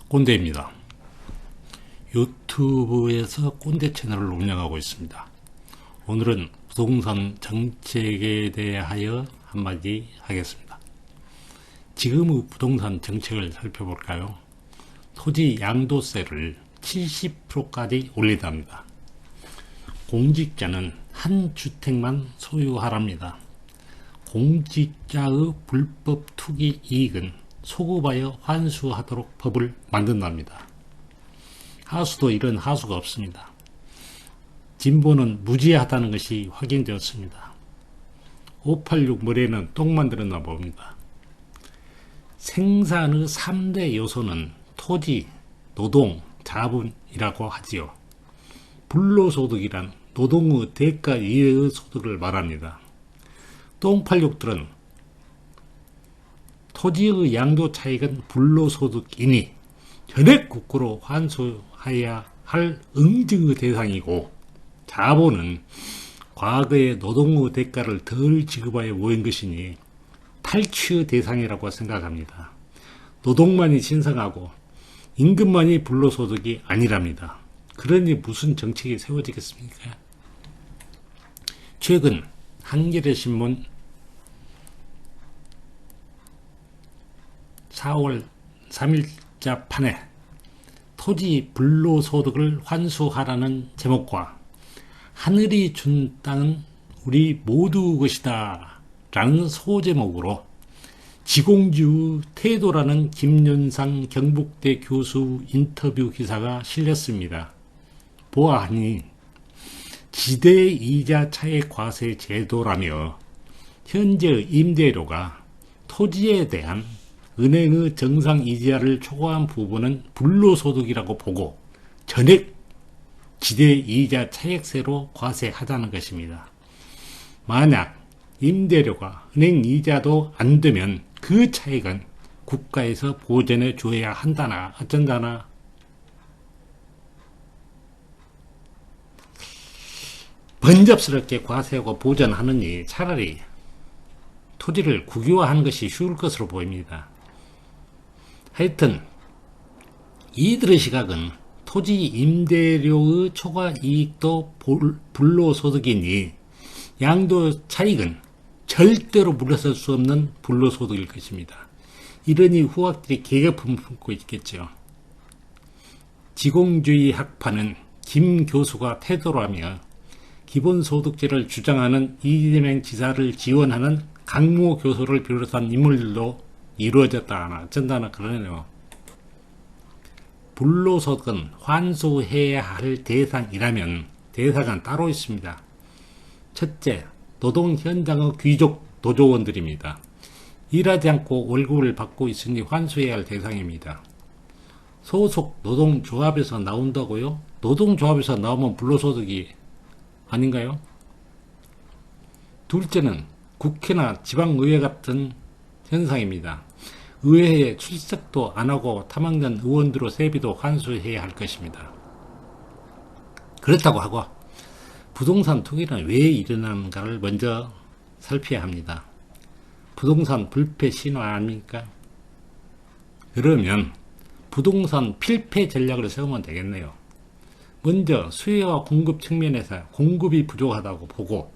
꼰대입니다. 유튜브에서 꼰대 채널을 운영하고 있습니다. 오늘은 부동산 정책에 대하여 한마디 하겠습니다. 지금의 부동산 정책을 살펴볼까요? 토지 양도세를 70%까지 올린답니다. 공직자는 한 주택만 소유하랍니다. 공직자의 불법 투기 이익은 소급하여 환수하도록 법을 만든답니다. 하수도 이런 하수가 없습니다. 진보는 무지하다는 것이 확인되었습니다. 586 머리에는 똥 만들었나 봅니다. 생산의 3대 요소는 토지, 노동, 자본이라고 하지요. 불로소득이란 노동의 대가 이외의 소득을 말합니다. 똥86들은 토지의 양도 차익은 불로소득이니 전액 국고로 환수해야 할 응징의 대상이고, 자본은 과거의 노동의 대가를 덜 지급하여 모인 것이니 탈취의 대상이라고 생각합니다. 노동만이 신성하고 임금만이 불로소득이 아니랍니다. 그러니 무슨 정책이 세워지겠습니까? 최근 한겨레신문 4월 3일자 판에 토지 불로소득을 환수하라는 제목과 하늘이 준 땅은 우리 모두 것이다 라는 소제목으로 지공주의 태도라는 김윤상 경북대 교수 인터뷰 기사가 실렸습니다. 보아하니 지대이자 차익 과세 제도라며 현재 임대료가 토지에 대한 은행의 정상 이자를 초과한 부분은 불로소득이라고 보고 전액 지대이자 차익세로 과세하자는 것입니다. 만약 임대료가 은행 이자도 안 되면 그 차익은 국가에서 보전해 줘야 한다나 어쩐다나. 번잡스럽게 과세하고 보전하느니 차라리 토지를 국유화하는 것이 쉬울 것으로 보입니다. 하여튼 이들의 시각은 토지 임대료의 초과 이익도 불로소득이니 양도 차익은 절대로 물러설 수 없는 불로소득일 것입니다. 이러니 후학들이 계급품 품고 있겠죠. 지공주의 학파는 김 교수가 태도라며 기본소득제를 주장하는 이재명 지사를 지원하는 강모 교수를 비롯한 인물들도 이루어졌다나 어쩐다나 그러네요. 불로소득은 환수해야 할 대상이라면 대상은 따로 있습니다. 첫째, 노동 현장의 귀족 노조원들입니다. 일하지 않고 월급을 받고 있으니 환수해야 할 대상입니다. 소속 노동조합에서 나온다고요? 노동조합에서 나오면 불로소득이 아닌가요? 둘째는 국회나 지방의회 같은 현상입니다. 의회에 출석도 안하고 탐망전 의원들의 세비도 환수해야 할 것입니다. 그렇다고 하고 부동산 투기는 왜 일어나는가를 먼저 살펴야 합니다. 부동산 불패 신화 아닙니까? 그러면 부동산 필패 전략을 세우면 되겠네요. 먼저 수요와 공급 측면에서 공급이 부족하다고 보고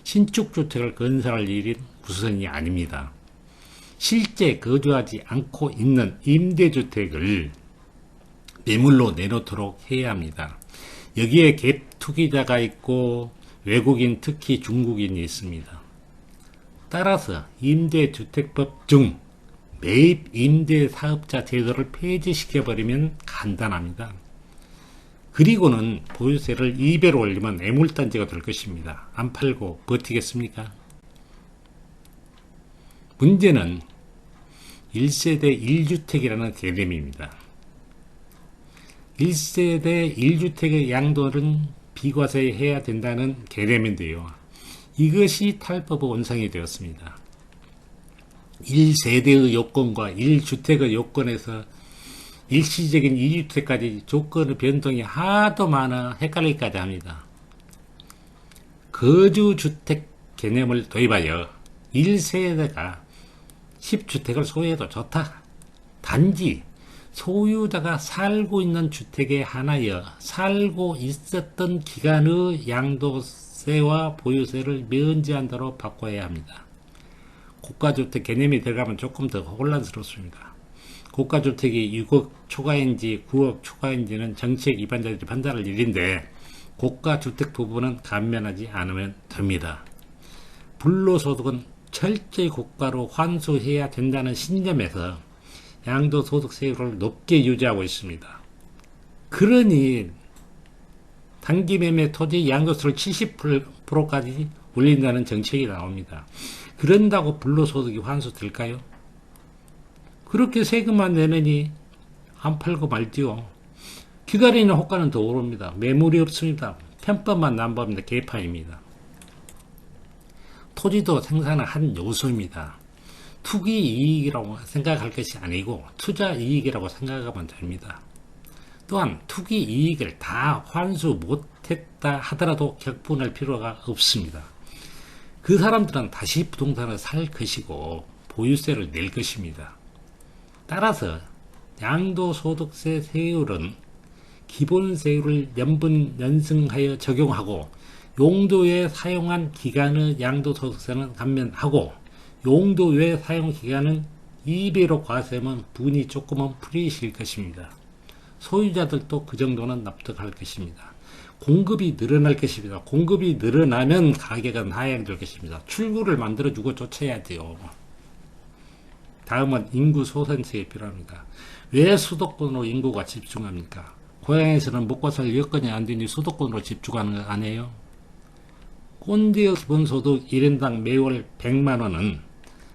신축주택을 건설할 일은 우선이 아닙니다. 실제 거주하지 않고 있는 임대주택을 매물로 내놓도록 해야 합니다. 여기에 갭 투기자가 있고 외국인, 특히 중국인이 있습니다. 따라서 임대주택법 중 매입 임대사업자 제도를 폐지시켜버리면 간단합니다. 그리고는 보유세를 2배로 올리면 애물단지가 될 것입니다. 안 팔고 버티겠습니까? 문제는 1세대 1주택이라는 개념입니다. 1세대 1주택의 양도는 비과세해야 된다는 개념인데요. 이것이 탈법의 원상이 되었습니다. 1세대의 요건과 1주택의 요건에서 일시적인 2주택까지 조건의 변동이 하도 많아 헷갈리기까지 합니다. 거주주택 개념을 도입하여 1세대가 10주택을 소유해도 좋다. 단지 소유자가 살고 있는 주택에 한하여 살고 있었던 기간의 양도세와 보유세를 면제한다로 바꿔야 합니다. 고가주택 개념이 들어가면 조금 더 혼란스럽습니다. 고가주택이 6억 초과인지 9억 초과인지는 정책 위반자들이 판단할 일인데 고가주택 부분은 감면하지 않으면 됩니다. 불로소득은 철저히 고가로 환수해야 된다는 신념에서 양도소득세율을 높게 유지하고 있습니다. 그러니 단기매매 토지 양도세를 70%까지 올린다는 정책이 나옵니다. 그런다고 불로소득이 환수될까요? 그렇게 세금만 내느니 안 팔고 말지요. 기다리는 호가는 더 오릅니다. 매물이 없습니다. 편법만 남부합니다. 개파입니다. 토지도 생산의 한 요소입니다. 투기 이익이라고 생각할 것이 아니고 투자 이익이라고 생각하면 됩니다. 또한 투기 이익을 다 환수 못했다 하더라도 격분할 필요가 없습니다. 그 사람들은 다시 부동산을 살 것이고 보유세를 낼 것입니다. 따라서 양도소득세 세율은 기본세율을 연승하여 적용하고 용도 외 사용한 기간의 양도소득세는 감면하고 용도 외 사용 기간은 2배로 과세하면 분이 조금은 풀리실 것입니다. 소유자들도 그 정도는 납득할 것입니다. 공급이 늘어날 것입니다. 공급이 늘어나면 가격은 하향될 것입니다. 출구를 만들어주고 쫓아야지요. 다음은 인구 소생책이 필요합니다. 왜 수도권으로 인구가 집중합니까? 고향에서는 먹고 살 여건이 안 되니 수도권으로 집중하는 거 아니에요? 꼰대의 기본소득 1인당 매월 100만원은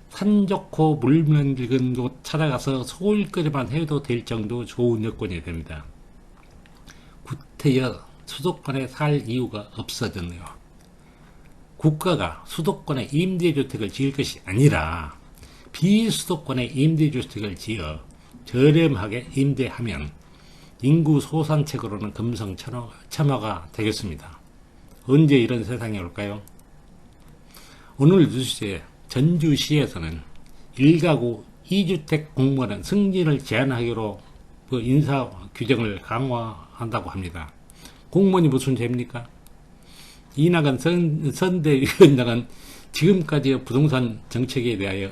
산 좋고 물 맑은 곳 찾아가서 소일거리만 해도 될 정도 좋은 여건이 됩니다. 구태여 수도권에 살 이유가 없어졌네요. 국가가 수도권에 임대주택을 지을 것이 아니라 비수도권에 임대주택을 지어 저렴하게 임대하면 인구 소산책으로는 금성첨화가 되겠습니다. 언제 이런 세상이 올까요? 오늘 뉴스에 전주시에서는 1가구 2주택 공무원은 승진을 제한하기로 인사 규정을 강화한다고 합니다. 공무원이 무슨 죄입니까? 이낙연 선대위원장은 지금까지 부동산 정책에 대하여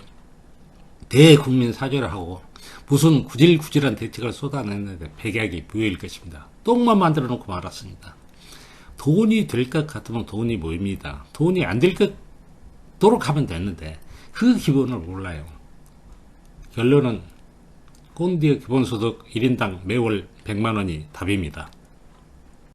대국민 사죄를 하고 무슨 구질구질한 대책을 쏟아냈는데 백약이 무효일 것입니다. 똥만 만들어 놓고 말았습니다. 돈이 될 것 같으면 돈이 모입니다. 돈이 안 될 것도록 하면 됐는데 그 기본을 몰라요. 결론은 꼰대의 기본소득 1인당 매월 100만원이 답입니다.